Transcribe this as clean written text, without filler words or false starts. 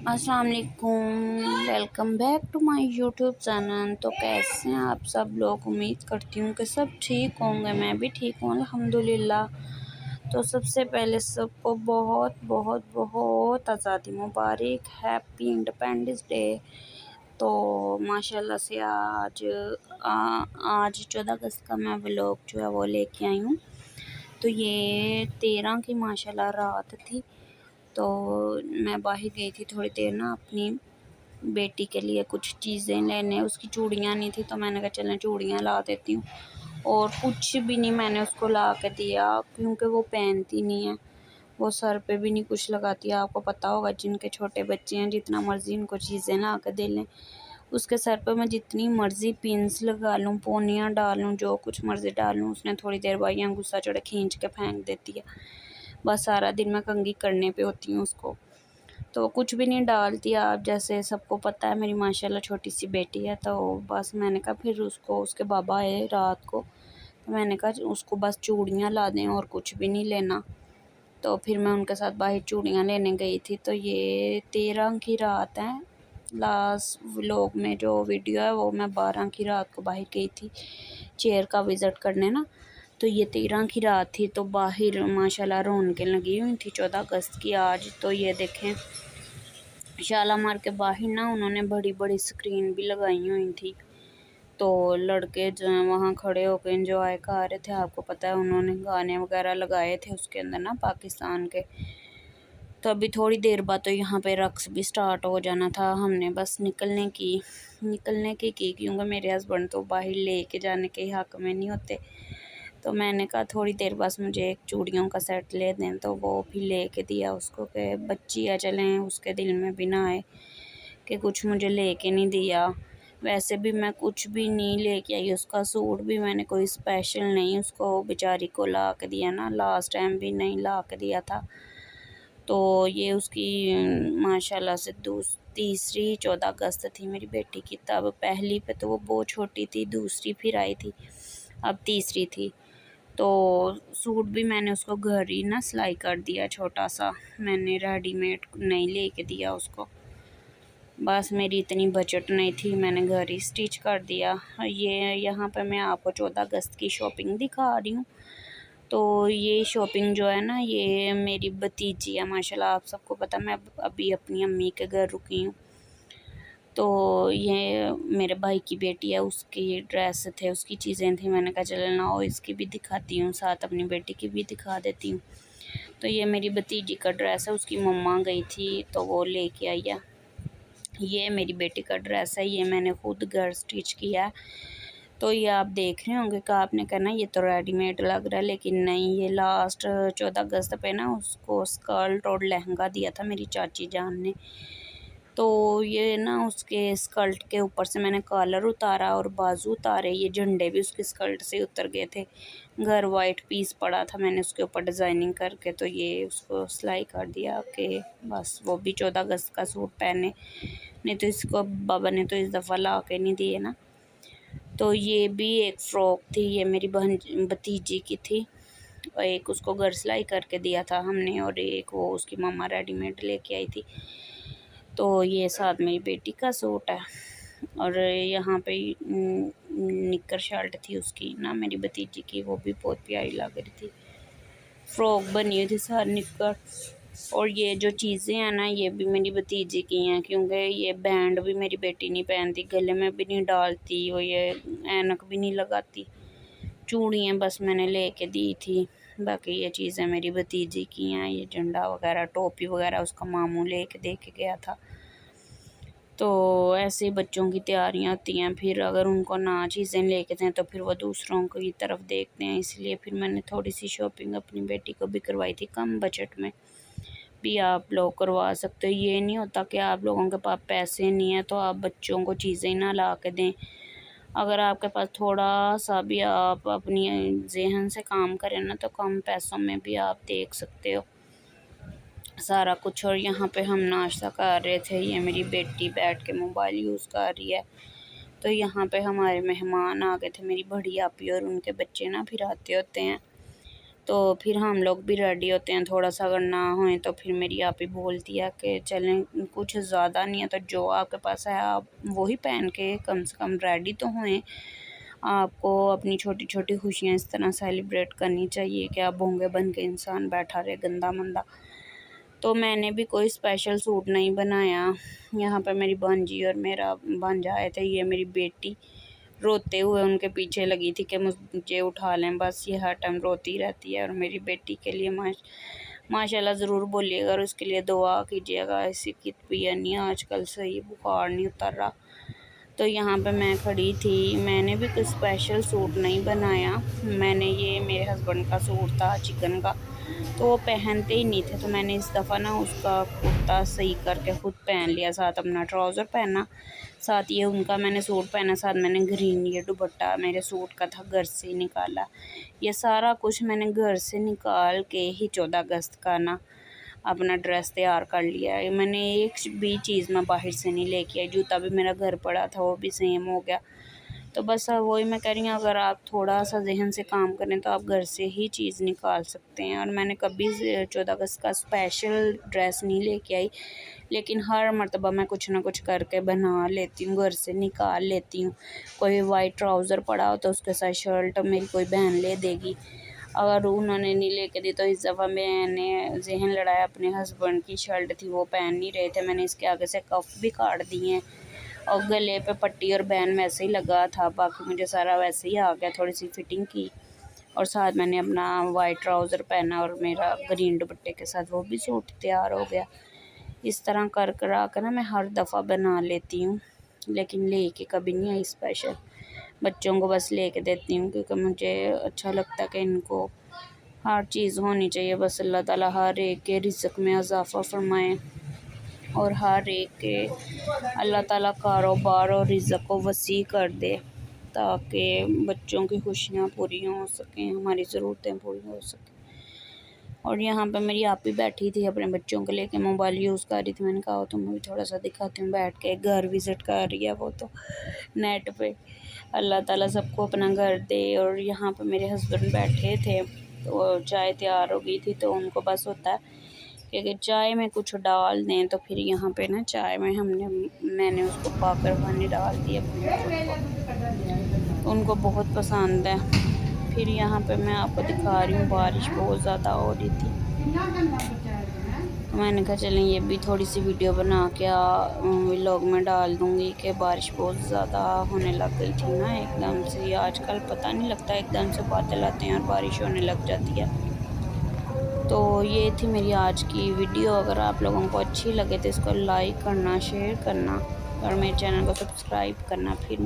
अस्सलाम वालेकुम, welcome back to my YouTube channel. तो कैसे हैं आप सब लोग? उम्मीद करती हूँ कि सब ठीक होंगे। मैं भी ठीक हूँ अल्हम्दुलिल्लाह। तो सबसे पहले सबको बहुत बहुत बहुत आज़ादी मुबारक, हैप्पी इंडिपेंडेंस डे। तो माशाल्लाह से आज 14 अगस्त का मैं व्लॉग जो है वो लेके आई हूँ। तो ये 13 की माशाल्लाह रात थी। तो मैं बाहर गई थी थोड़ी देर ना अपनी बेटी के लिए कुछ चीज़ें लेने। उसकी चूड़ियाँ नहीं थी तो मैंने कहा चलें चूड़ियाँ ला देती हूँ। और कुछ भी नहीं मैंने उसको ला के दिया क्योंकि वो पहनती नहीं है। वो सर पे भी नहीं कुछ लगाती है। आपको पता होगा जिनके छोटे बच्चे हैं जितना मर्ज़ी उनको चीज़ें ला के दे लें। उसके सर पे मैं जितनी मर्ज़ी पिन्स लगा लूँ, पोनियाँ डालूँ, जो कुछ मर्ज़ी डालूँ, उसने थोड़ी देर बाद यहाँ गुस्सा चढ़े खींच के फेंक देती है। बस सारा दिन मैं कंघी करने पे होती हूँ उसको। तो कुछ भी नहीं डालती। आप जैसे सबको पता है मेरी माशाल्लाह छोटी सी बेटी है। तो बस मैंने कहा फिर उसको उसके बाबा आए रात को, तो मैंने कहा उसको बस चूड़ियाँ ला दें और कुछ भी नहीं लेना। तो फिर मैं उनके साथ बाहर चूड़ियाँ लेने गई थी। तो ये 13 की रात है। लास्ट व्लॉग में जो वीडियो है वो मैं 12 की रात को बाहर गई थी चेयर का विज़िट करने ना। तो ये 13 की रात थी। तो बाहर माशाल्लाह रौनकें लगी हुई थी 14 अगस्त की आज। तो ये देखें शालामार के बाहर ना उन्होंने बड़ी बड़ी स्क्रीन भी लगाई हुई थी। तो लड़के जो हैं वहाँ खड़े होकर एंजॉय कर रहे थे। आपको पता है उन्होंने गाने वगैरह लगाए थे उसके अंदर ना पाकिस्तान के। तो अभी थोड़ी देर बाद तो यहाँ पे रक्स भी स्टार्ट हो जाना था। हमने बस निकलने की क्योंकि मेरे हस्बैंड तो बाहर लेके जाने के हक़ में नहीं होते। तो मैंने कहा थोड़ी देर बस मुझे एक चूड़ियों का सेट ले दें। तो वो भी ले के दिया उसको कि बच्ची है चलें उसके दिल में भी ना आए कि कुछ मुझे ले के नहीं दिया। वैसे भी मैं कुछ भी नहीं लेके आई। उसका सूट भी मैंने कोई स्पेशल नहीं उसको बेचारी को ला के दिया ना, लास्ट टाइम भी नहीं ला के दिया था। तो ये उसकी माशाल्लाह से तीसरी 14 अगस्त थी मेरी बेटी की। तब पहली पे तो वो बहुत छोटी थी, दूसरी फिर आई थी, अब तीसरी थी। तो सूट भी मैंने उसको घर ही ना सिलाई कर दिया छोटा सा। मैंने रेडीमेड नहीं लेके दिया उसको। बस मेरी इतनी बजट नहीं थी, मैंने घर ही स्टिच कर दिया। ये यहाँ पे मैं आपको 14 अगस्त की शॉपिंग दिखा रही हूँ। तो ये शॉपिंग जो है ना ये मेरी भतीजी है माशाल्लाह। आप सबको पता मैं अभी अपनी अम्मी के घर रुकी हूँ। तो ये मेरे भाई की बेटी है, उसकी ड्रेस थे, उसकी चीज़ें थी। मैंने कहा चलो ना इसकी भी दिखाती हूँ, साथ अपनी बेटी की भी दिखा देती हूँ। तो ये मेरी भतीजी का ड्रेस है, उसकी मम्मा गई थी तो वो लेके आई है। ये मेरी बेटी का ड्रेस है, ये मैंने खुद घर स्टिच किया है। तो ये आप देख रहे होंगे कि आपने कहना ये तो रेडीमेड लग रहा है, लेकिन नहीं, ये लास्ट 14 अगस्त पे ना उसको स्कर्ट और लहंगा दिया था मेरी चाची जान ने। तो ये ना उसके स्कर्ट के ऊपर से मैंने कॉलर उतारा और बाजू उतारे। ये झंडे भी उसके स्कर्ट से उतर गए थे। घर वाइट पीस पड़ा था, मैंने उसके ऊपर डिज़ाइनिंग करके तो ये उसको सिलाई कर दिया कि बस वो भी 14 अगस्त का सूट पहने। नहीं तो इसको बाबा ने तो इस दफ़ा ला के नहीं दिए ना। तो ये भी एक फ़्रॉक थी, ये मेरी बहन भतीजी की थी और एक उसको घर सिलाई करके दिया था हमने और एक वो उसकी मम्मा रेडीमेड लेके आई थी। तो ये साथ मेरी बेटी का सूट है। और यहाँ पे निक्कर शर्ट थी उसकी ना मेरी भतीजी की, वो भी बहुत प्यारी लग रही थी। फ्रॉक बनी हुई थी सारी निक्कर। और ये जो चीज़ें हैं ना ये भी मेरी भतीजी की हैं क्योंकि ये बैंड भी मेरी बेटी नहीं पहनती, गले में भी नहीं डालती और ये ऐनक भी नहीं लगाती। चूड़ियाँ बस मैंने लेके दी थी, बाकी ये चीज़ें मेरी भतीजी की हैं। ये झंडा वगैरह टोपी वगैरह उसका मामू लेके दे के गया था। तो ऐसे बच्चों की तैयारियां होती हैं, फिर अगर उनको ना चीज़ें लेके दें तो फिर वो दूसरों की तरफ देखते हैं। इसलिए फिर मैंने थोड़ी सी शॉपिंग अपनी बेटी को भी करवाई थी कम बजट में। भी आप लोग करवा सकते हो। ये नहीं होता कि आप लोगों के पास पैसे नहीं है तो आप बच्चों को चीज़ें ना ला के दें। अगर आपके पास थोड़ा सा भी आप अपनी जहन से काम करें ना तो कम पैसों में भी आप देख सकते हो सारा कुछ। और यहाँ पे हम नाश्ता कर रहे थे, ये मेरी बेटी बैठ के मोबाइल यूज़ कर रही है। तो यहाँ पे हमारे मेहमान आ गए थे, मेरी बड़ी आपी और उनके बच्चे ना फिर आते होते हैं। तो फिर हम लोग भी रेडी होते हैं, थोड़ा सा अगर ना होए तो फिर मेरी आप ही बोलती है कि चलें कुछ ज़्यादा नहीं है तो जो आपके पास है आप वही पहन के कम से कम रेडी तो होएं। आपको अपनी छोटी छोटी खुशियाँ इस तरह सेलिब्रेट करनी चाहिए कि आप भोंगे बन के इंसान बैठा रहे गंदा मंदा। तो मैंने भी कोई स्पेशल सूट नहीं बनाया। यहाँ पे मेरी भांजी और मेरा भांजा आए थे, ये मेरी बेटी रोते हुए उनके पीछे लगी थी कि मुझे उठा लें, बस ये हर टाइम रोती रहती है। और मेरी बेटी के लिए माशाल्लाह ज़रूर बोलिएगा और उसके लिए दुआ कीजिएगा, ऐसी की तबीयत नहीं आजकल सही, बुखार नहीं उतर रहा। तो यहाँ पे मैं खड़ी थी, मैंने भी कुछ स्पेशल सूट नहीं बनाया। मैंने ये मेरे हस्बैंड का सूट था चिकन का, तो वो पहनते ही नहीं थे, तो मैंने इस दफ़ा ना उसका कुर्ता सही करके ख़ुद पहन लिया, साथ अपना ट्राउज़र पहना, साथ ये उनका मैंने सूट पहना, साथ मैंने ग्रीन ये दुपट्टा मेरे सूट का था घर से ही निकाला। ये सारा कुछ मैंने घर से निकाल के ही 14 अगस्त का ना अपना ड्रेस तैयार कर लिया है। मैंने एक भी चीज़ मैं बाहर से नहीं लेके आई, जूता भी मेरा घर पड़ा था वो भी सेम हो गया। तो बस वही मैं कह रही हूँ, अगर आप थोड़ा सा जहन से काम करें तो आप घर से ही चीज़ निकाल सकते हैं। और मैंने कभी 14 अगस्त का स्पेशल ड्रेस नहीं लेके आई, लेकिन हर मर्तबा मैं कुछ ना कुछ करके बना लेती हूँ, घर से निकाल लेती हूँ। कोई वाइट ट्राउज़र पड़ा हो तो उसके साथ शर्ट मेरी कोई बहन ले देगी, अगर उन्होंने नहीं लेके दी तो इस दफ़ा मैंने जहन लड़ाया, अपने हस्बैंड की शर्ट थी वो पहन नहीं रहे थे, मैंने इसके आगे से कफ भी काट दिए हैं और गले पे पट्टी और बैन वैसे ही लगा था, बाकी मुझे सारा वैसे ही आ गया, थोड़ी सी फिटिंग की। और साथ मैंने अपना वाइट ट्राउज़र पहना और मेरा ग्रीन दुपट्टे के साथ वो भी सूट तैयार हो गया। इस तरह कर कर ना मैं हर दफ़ा बना लेती हूँ, लेकिन लेके कभी नहीं आई स्पेशल। बच्चों को बस लेके देती हूँ क्योंकि मुझे अच्छा लगता है कि इनको हर चीज़ होनी चाहिए। बस अल्लाह ताला हर एक के रिज़्क़ में इज़ाफ़ा फ़रमाए और हर एक के अल्लाह ताला कारोबार और रिज़्क़ को वसी कर दे, ताकि बच्चों की खुशियाँ पूरी हो सकें, हमारी ज़रूरतें पूरी हो सकें। और यहाँ पे मेरी आप ही बैठी थी अपने बच्चों को लेके मोबाइल यूज़ कर रही थी, मैंने कहा तुम्हें भी थोड़ा सा दिखाती हूँ बैठ के। घर विज़िट कर रही है वो तो नेट पे। अल्लाह ताला सबको अपना घर दे। और यहाँ पे मेरे हस्बैंड बैठे थे तो चाय तैयार हो गई थी, तो उनको बस होता है कि अगर चाय में कुछ डाल दें, तो फिर यहाँ पे ना चाय में मैंने उसको पाकर पानी डाल दिया अपने को, उनको बहुत पसंद है। फिर यहाँ पे मैं आपको दिखा रही हूँ, बारिश बहुत ज़्यादा हो रही थी, मैंने कहा चलें ये भी थोड़ी सी वीडियो बना के व्लॉग में डाल दूँगी कि बारिश बहुत ज़्यादा होने लग गई थी ना एकदम से। आजकल पता नहीं लगता, एकदम से बादल आते हैं और बारिश होने लग जाती है। तो ये थी मेरी आज की वीडियो। अगर आप लोगों को अच्छी लगे तो इसको लाइक करना, शेयर करना और मेरे चैनल को सब्सक्राइब करना। फिर